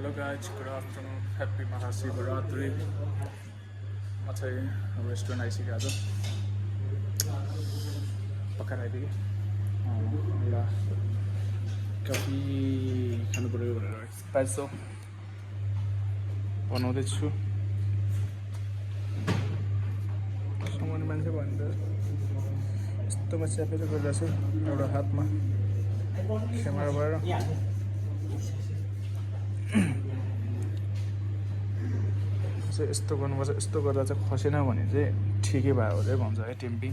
Hello guys, good afternoon. Happy Mahashivratri. म चाहिँ restaurant आइसकेको आज पक्का आइदिएँ एउटा कफी खानु पऱ्यो भनेर एस्प्रेसो बनाउँदैछु। सामान्य मान्छे भनेर यस्तोमा च्यापेर गरिरहेको छु एउटा हातमा क्यामेरा भएर। यस्तो गर्नुपर्छ, यस्तो गर्दा चाहिँ खसेन भने चाहिँ ठिकै भयो चाहिँ भन्छ है टेम्पिङ।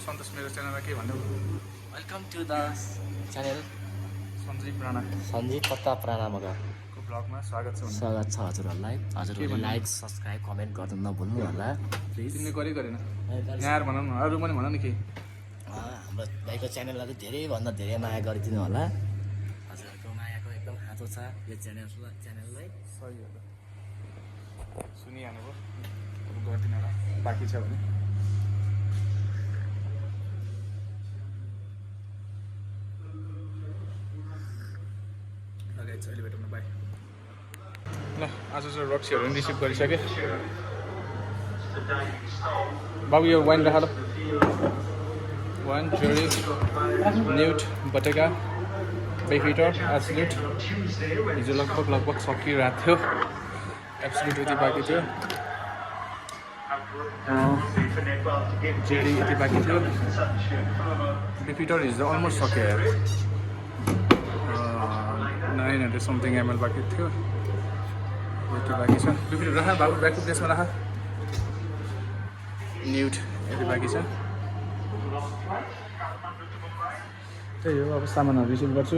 सन्तोष मेरो च्यानलमा के भन्नु? Welcome to the channel Sanjeev Rana, Sanjeev पत्ता प्राणा मगर को ब्लगमा स्वागत छ। स्वागत छ हजुरहरूलाई। हजुरहरूले लाइक सब्सक्राइब कमेन्ट गर्नु नभुल्नु होला प्लिज। तिमीले गरेन यहाँ भनौँ न, अरू पनि भन न केही। हाम्रो भाइको च्यानललाई चाहिँ धेरैभन्दा धेरै माया गरिदिनु होला। हजुरहरूको मायाको एकदम खाँचो छ यो च्यानललाई। सही हो त, सुनिहाल्नु भयो, गरिदिनु होला बाँकी छ भने। लगाइ छ अहिले भेटौँ न, बाई। ल आज चाहिँ रक्सीहरू पनि रिसिभ गरिसकेँ। बाबु यो वाइन राख ल, वाइन जेरी न्युट बटेका बेफिटर एब्सोल्युट हिजो लगभग सकिरहेको थियो। एब्सोल्युट यति बाँकी थियो, जेरी यति बाँकी थियो, बेफिटर हिजो अलमोस्ट सक्यो यार। 900 समथिङ ml बाँकी थियो, यति बाँकी छ। बेफिटर राख बाबु, ब्याकको प्लेसमा राख। न्युट यति बाँकी छ। त्यही हो, अब सामानहरू रिसिभ गर्छु,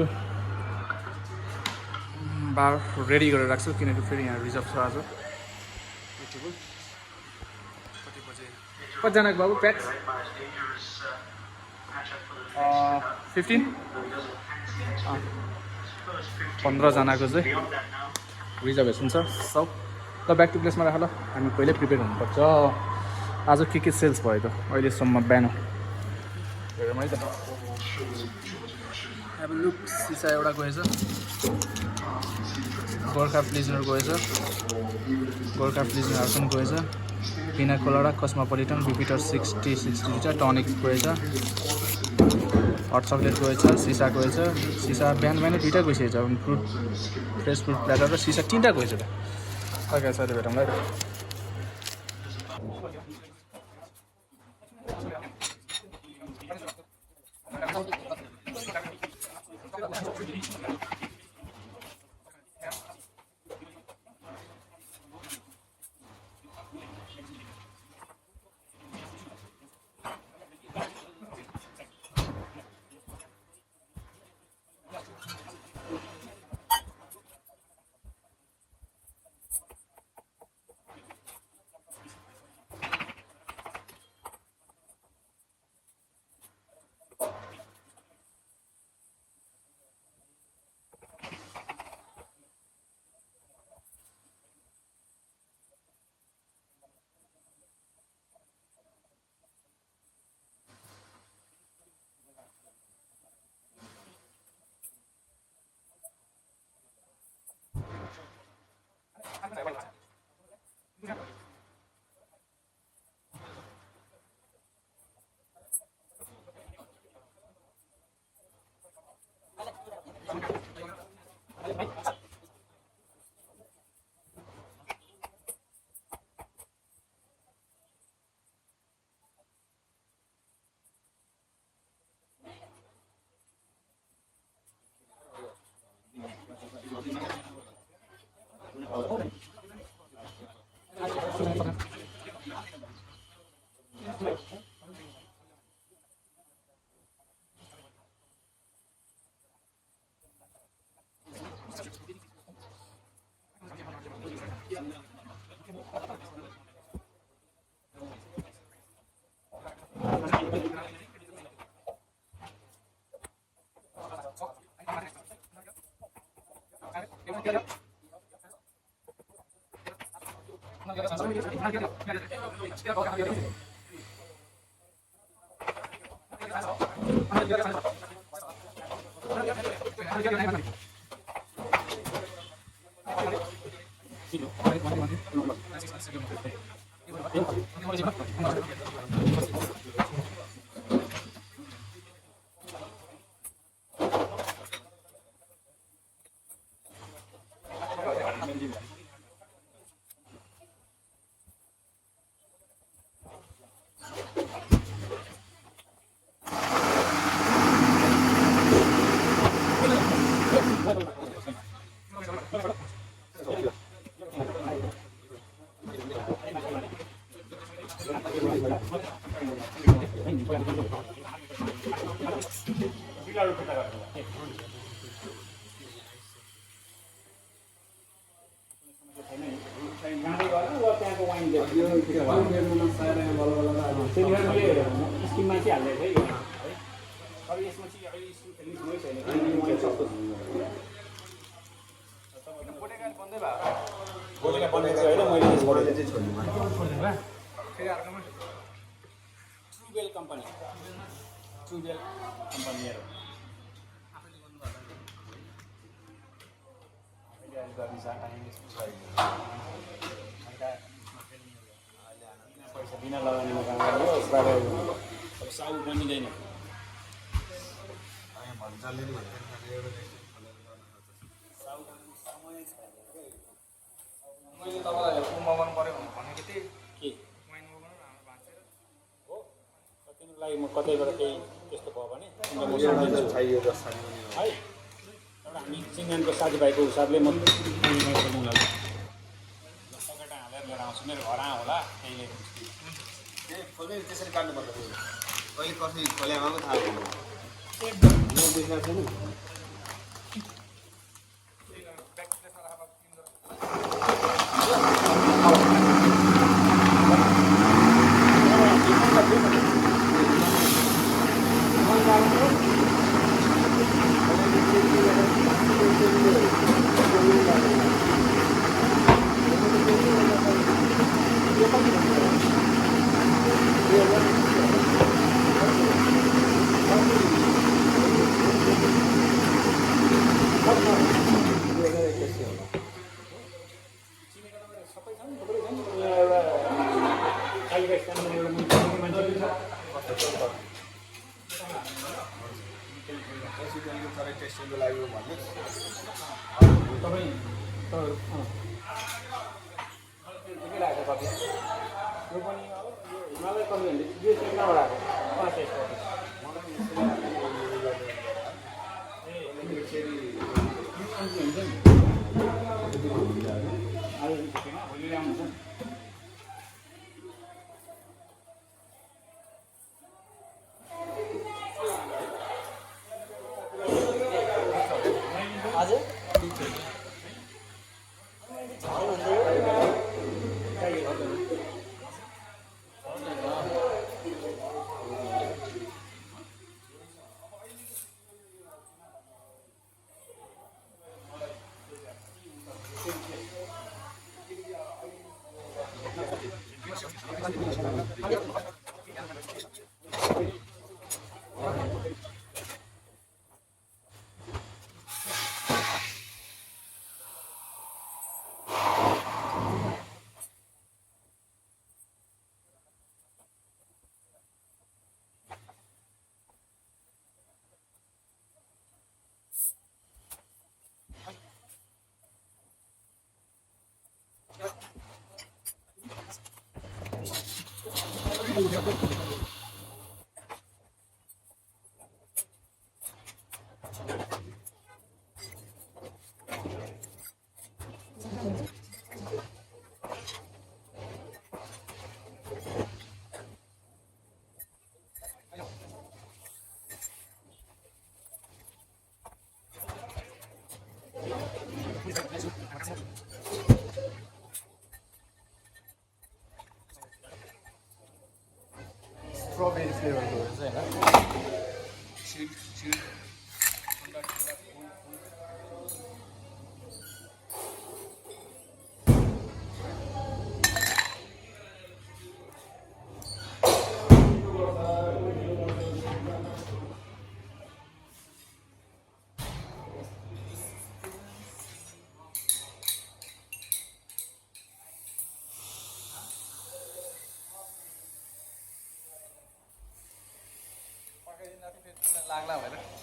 बार रेडी गरेर राख्छु किनकि फेरि यहाँ रिजर्भ छ आज। कति बजे कतिजनाको बाबु प्याक्स? 15 15जनाको चाहिँ रिजर्भेसन छ सब। ल ब्याक टु प्लेसमा राख ल, हामी पहिल्यै प्रिपेयर हुनुपर्छ। आज के सेल्स भयो त अहिलेसम्म बिहान हेरौँ है त। अब लुक सिसा एउटा गएछ, गोर्खा प्लिजनर गएछ, गोर्खा प्लिजनर पनि गएछ, पिना कोलाडा कस्मोपोलिटन बेफिटर 60 टनिक गएछ, हट चक्लेट गएछ, सिसा गएछ। सिसा बिहानै दुइटा गइसकेछ, फ्रुट फ्रेस फ्रुट प्ल्याटर र सिसा 3टा गएछ त। ओके साथी भेटौँला है त। ट्रुबेल कम्पनी हेर पैसा बिना लगानीमा काम गर्यो अब साउ बनिँदैन मैले तपाईँलाई मगाउनु पर्यो भनेको थिएँ के वाइन मगाउनु न हाम्रो भान्सेर हो तिम्रो लागि म कतैबाट केही त्यस्तो भयो भने है एउटा हामी चिनानको साथीभाइको हिसाबले म उनीहरूलाई सकेटा हालेर लिएर आउँछु मेरो घर होला त्यही लिएर त्यसरी काट्नुपर्छ कहिले कफी खोल्यामा पनि थाहा छैन स्ट्रबेरी फ्लेभरको रहेछ होइन छिट लाग्ला भनेर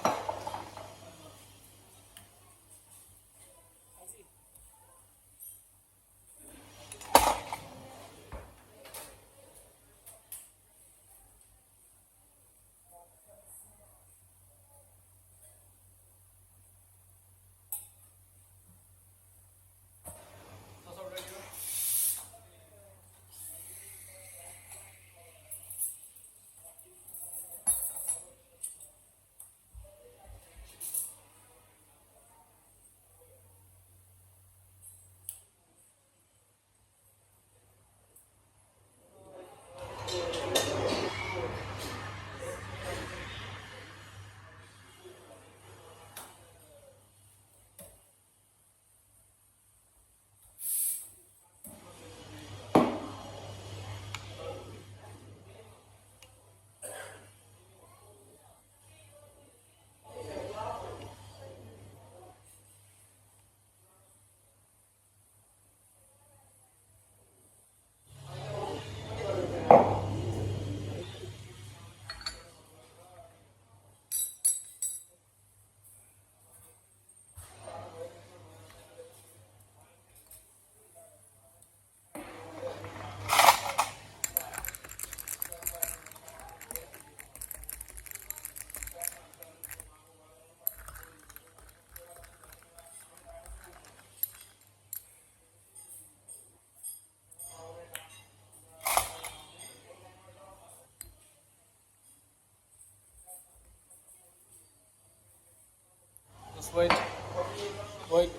Just wait. Wait.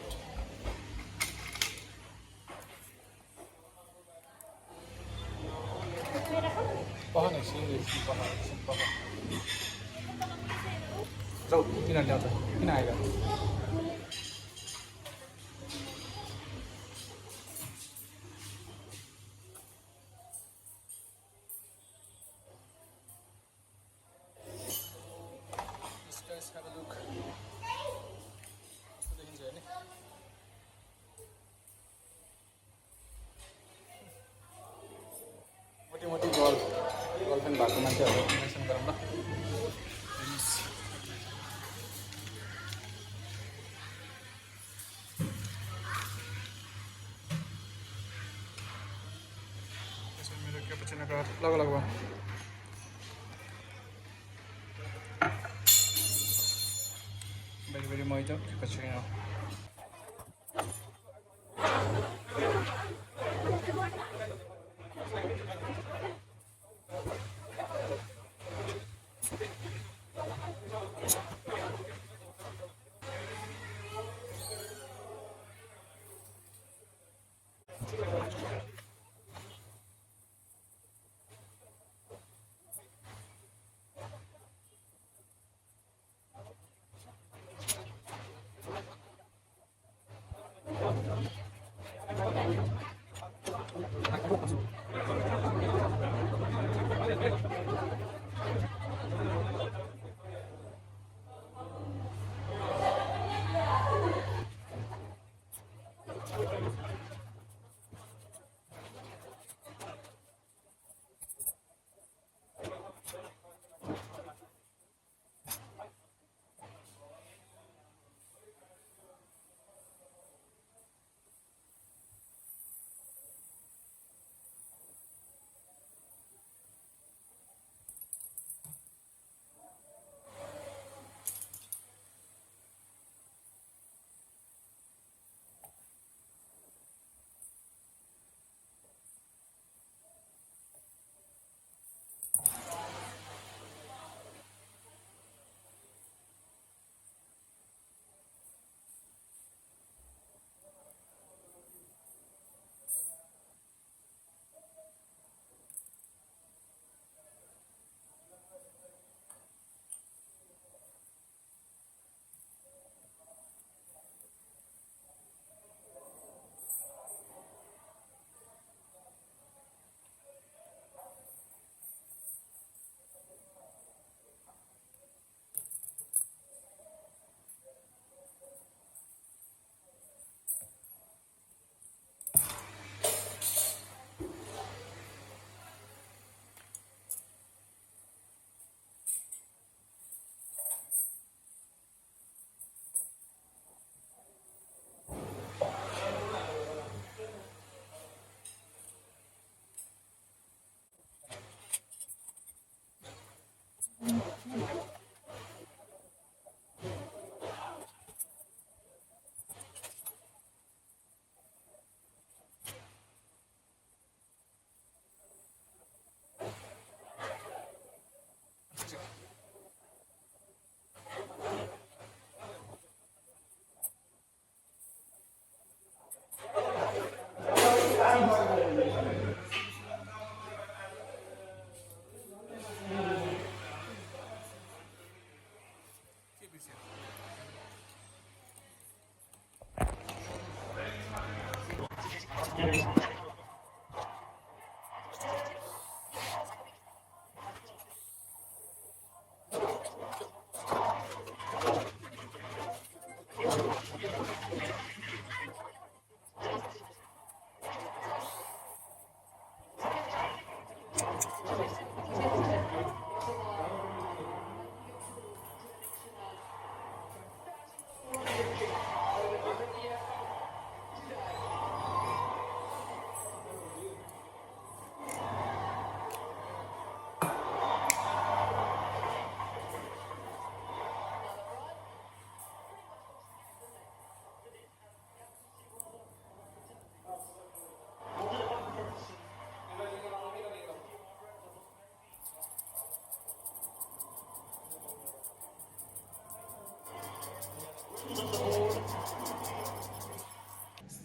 पख न एकछिन पख जाऊ किन ल्याउँछ किन आएर Let's have a look. देखिन्छ हेर्ने मोटी मोटी गर्लफ्रेन्ड भएको मान्छेहरू मेन्सन गरौँ ल मेरो cappuccino log log very mojito cappuccino.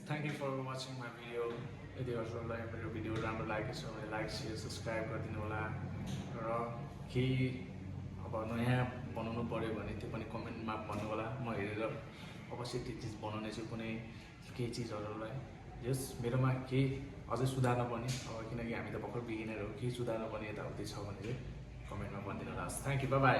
Thank you for watching my video. यदि हजुरलाई मेरो भिडियो राम्रो लागेको छ भने लाइक सेयर सब्सक्राइब गरिदिनु होला र केही अब नयाँ बनाउनु पऱ्यो भने त्यो पनि कमेन्टमा भन्नु होला म हेरेर अवश्य त्यो चिज बनाउने छु कुनै केही चिजहरूलाई यस मेरोमा केही अझै सुधार्न पर्ने अब किनकि हामी त भर्खर बिगिनर हो केही सुधार्न पर्ने यताउति छ भने चाहिँ कमेन्टमा भनिदिनु होला थ्याङ्क यू बाई